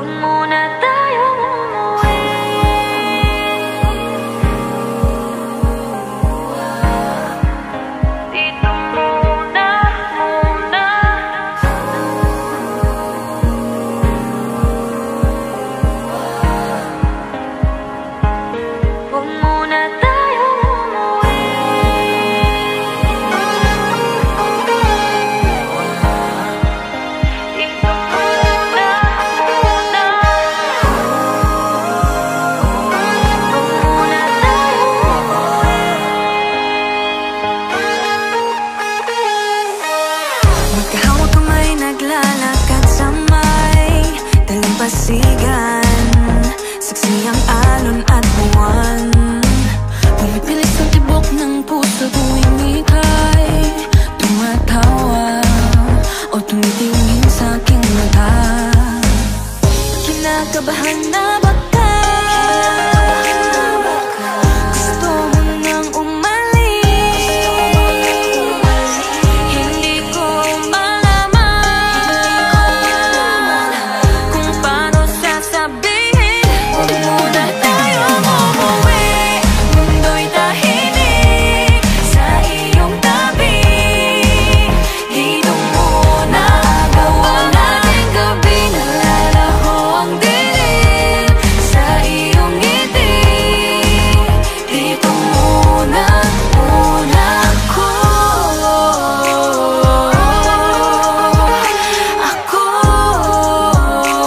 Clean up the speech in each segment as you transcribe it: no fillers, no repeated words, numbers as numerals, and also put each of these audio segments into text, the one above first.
Huwag muna tayong umuwi. Dito muna, muna. Huwag muna tayong umuwi. Dito muna, muna. Huwag muna tayong umuwi. Magkahawak kamay, naglalakad sa may dalampasigan. Saksi ang alon at buwan. Pumipilis ang tibok ng puso tuwing ika'y tumatawa o tumitingin sa aking mata. Kinakabahan na ba ka? Gusto mo nang umalis? Hindi ko malaman kung paano sasabihin. Huwag muna tayong umuwi. Mundo'y tahimik sa iyong tabi. Dito muna gawa natin gabi. Nalalaho ang dilim sa iyong ngiti. Dito muna, muna ako.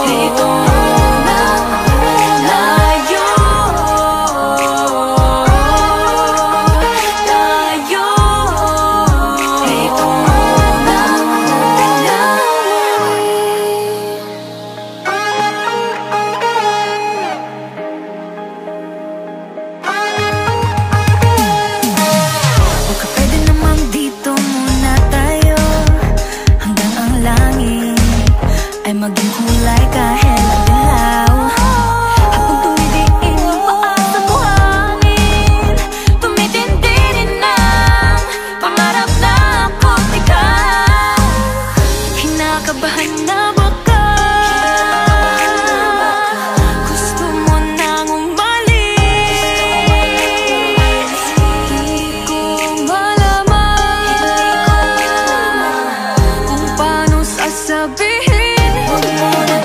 Dito muna, tayo. Dito muna, baka pwede namang dito muna tayo hanggang ang langit ay maging kulay kahit madilaw. Habang tumidiin ang paa sa buhangin, tumitindi rin ang pangarap na ako't ikaw. Kinakabahan na ba ka? Gusto mo nang umalis? Di ko malaman kung paano sasabihin. Huwag muna